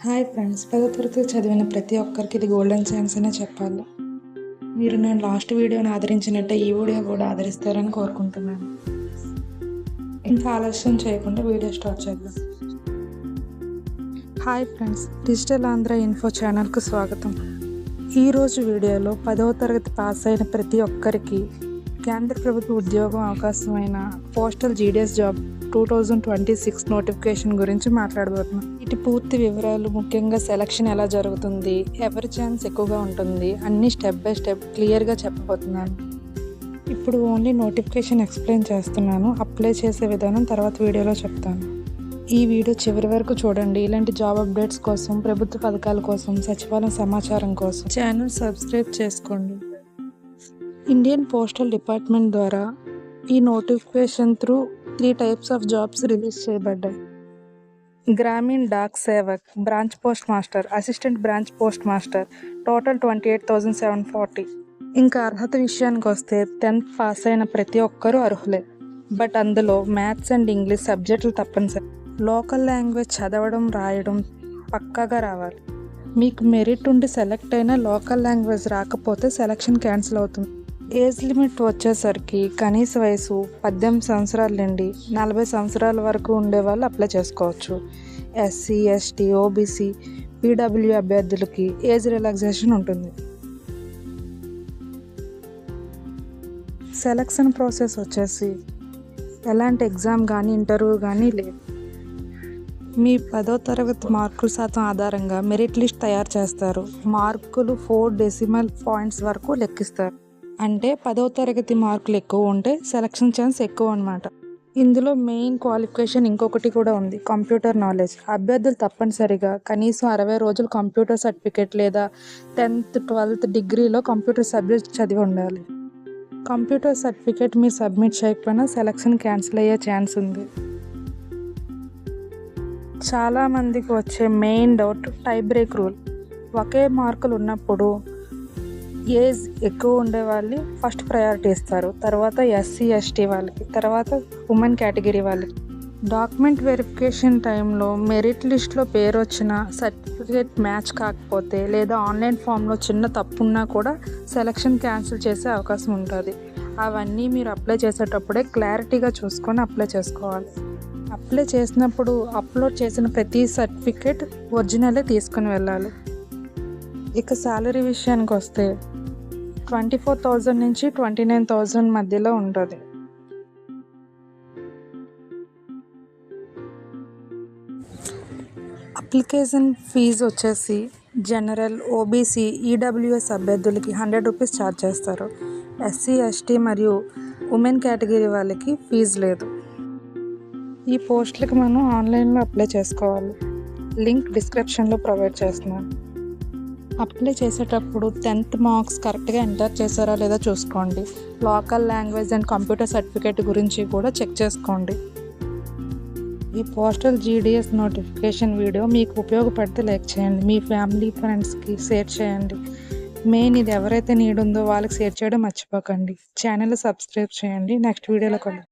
Hi friends, 10వ తరగతి చదివిన ప్రతి ఒక్కరికి ఇది గోల్డెన్ ఛాన్స్ అనే చెప్పాలి. మీరు నేను లాస్ట్ వీడియోని ఆదరించినట్టే ఈ వీడియో కూడా ఆదరిస్తారని కోరుకుంటున్నాను. ఇంకా ఆలస్యం చేయకుండా వీడియో స్టార్ట్ చేద్దాం. Hi friends, digital Andhra info ఛానల్కు స్వాగతం. ఈరోజు వీడియోలో 10వ తరగతి పాస్ అయిన ప్రతి ఒక్కరికి కేంద్ర ప్రభుత్వ ఉద్యోగం అవకాశమైన పోస్టల్ జీడీఎస్ జాబ్ 2026 నోటిఫికేషన్ గురించి మాట్లాడబోతున్నాం. వీటి పూర్తి వివరాలు, ముఖ్యంగా సెలక్షన్ ఎలా జరుగుతుంది, ఎవరి ఛాన్స్ ఎక్కువగా ఉంటుంది, అన్ని స్టెప్ బై స్టెప్ క్లియర్గా చెప్పబోతున్నాను. ఇప్పుడు ఓన్లీ నోటిఫికేషన్ ఎక్స్ప్లెయిన్ చేస్తున్నాను. అప్లై చేసే విధానం తర్వాత వీడియోలో చెప్తాను. ఈ వీడియో చివరి వరకు చూడండి. ఇలాంటి జాబ్ అప్డేట్స్ కోసం, ప్రభుత్వ పథకాల కోసం, సచివాలయం సమాచారం కోసం ఛానల్ సబ్స్క్రైబ్ చేసుకోండి. ఇండియన్ పోస్టల్ డిపార్ట్మెంట్ ద్వారా ఈ notification through 3 types of jobs release చేయబడ్డాయి. Gramin Dak Sevak, branch post master, assistant branch post master, total 28,740. ఇంకా అర్హత విషయానికి వస్తే 10th పాస్ అయిన ప్రతి ఒక్కరూ అర్హులే. బట్ అందులో మ్యాథ్స్ అండ్ ఇంగ్లీష్ సబ్జెక్టులు తప్పనిసరి. లోకల్ లాంగ్వేజ్ చదవడం, రాయడం పక్కాగా రావాలి. మీకు మెరిట్ ఉండి సెలెక్ట్ అయిన లోకల్ లాంగ్వేజ్ రాకపోతే సెలక్షన్ క్యాన్సిల్ అవుతుంది. ఏజ్ లిమిట్ వచ్చేసరికి కనీస వయసు 18 సంవత్సరాల నుండి 40 సంవత్సరాల వరకు ఉండే వాళ్ళు అప్లై చేసుకోవచ్చు. ఎస్సీ, ఎస్టీ, ఓబీసీ, పీడబ్ల్యూ అభ్యర్థులకి ఏజ్ రిలాక్సేషన్ ఉంటుంది. సెలక్షన్ ప్రాసెస్ వచ్చేసి ఎలాంటి ఎగ్జామ్ కానీ, ఇంటర్వ్యూ కానీ లేదు. మీ 10వ తరగతి మార్కుల శాతం ఆధారంగా మెరిట్ లిస్ట్ తయారు చేస్తారు. మార్కులు 4 డెసిమల్ పాయింట్స్ వరకు లెక్కిస్తారు. అంటే 10వ తరగతి మార్కులు ఎక్కువ ఉంటే సెలక్షన్ ఛాన్స్ ఎక్కువ అన్నమాట. ఇందులో మెయిన్ క్వాలిఫికేషన్ ఇంకొకటి కూడా ఉంది, కంప్యూటర్ నాలెడ్జ్. అభ్యర్థులు తప్పనిసరిగా కనీసం 60 రోజులు కంప్యూటర్ సర్టిఫికేట్ లేదా 10th, 12th డిగ్రీలో కంప్యూటర్ సబ్జెక్ట్ చదివి ఉండాలి. కంప్యూటర్ సర్టిఫికేట్ మీరు సబ్మిట్ చేయకపోయినా సెలక్షన్ క్యాన్సిల్ అయ్యే ఛాన్స్ ఉంది. చాలామందికి వచ్చే main doubt tie break rule. ఒకే మార్కులు ఉన్నప్పుడు ఏజ్ ఎక్కువ ఉండే వాళ్ళని ఫస్ట్ ప్రయారిటీ ఇస్తారు, తర్వాత ఎస్సీ, ఎస్టీ వాళ్ళకి, తర్వాత ఉమెన్ కేటగిరీ వాళ్ళకి. డాక్యుమెంట్ వెరిఫికేషన్ టైంలో మెరిట్ లిస్ట్లో పేరు వచ్చినా, సర్టిఫికేట్ మ్యాచ్ కాకపోతే లేదా ఆన్లైన్ ఫామ్లో చిన్న తప్పు ఉన్నా కూడా సెలక్షన్ క్యాన్సిల్ చేసే అవకాశం ఉంటుంది. అవన్నీ మీరు అప్లై చేసేటప్పుడే క్లారిటీగా చూసుకొని అప్లై చేసుకోవాలి. అప్లై చేసినప్పుడు అప్లోడ్ చేసిన ప్రతి సర్టిఫికేట్ ఒరిజినలే తీసుకుని వెళ్ళాలి. ఇక శాలరీ విషయానికి వస్తే 24,000 నుంచి 29,000 మధ్యలో ఉంటుంది. అప్లికేషన్ ఫీజు వచ్చేసి జనరల్, ఓబీసీ, ఈడబ్ల్యూఎస్ అభ్యర్థులకి 100 రూపీస్ ఛార్జ్ చేస్తారు. ఎస్సీ, ఎస్టీ మరియు ఉమెన్ కేటగిరీ వాళ్ళకి ఫీజు లేదు. ఈ పోస్టులకి మనం ఆన్లైన్లో అప్లై చేసుకోవాలి. లింక్ డిస్క్రిప్షన్లో ప్రొవైడ్ చేస్తున్నాను. అప్లై చేసేటప్పుడు 10th మార్క్స్ కరెక్ట్గా ఎంటర్ చేశారా లేదా చూసుకోండి. Local language and computer certificate గురించి కూడా చెక్ చేసుకోండి. ఈ పోస్టల్ జీడీఎస్ నోటిఫికేషన్ వీడియో మీకు ఉపయోగపడితే లైక్ చేయండి. మీ ఫ్యామిలీ, ఫ్రెండ్స్కి షేర్ చేయండి. మెయిన్ ఇది ఎవరైతే నీడ్ ఉందో వాళ్ళకి షేర్ చేయడం మర్చిపోకండి. ఛానల్ సబ్స్క్రైబ్ చేయండి. నెక్స్ట్ వీడియోలో కలుద్దాం.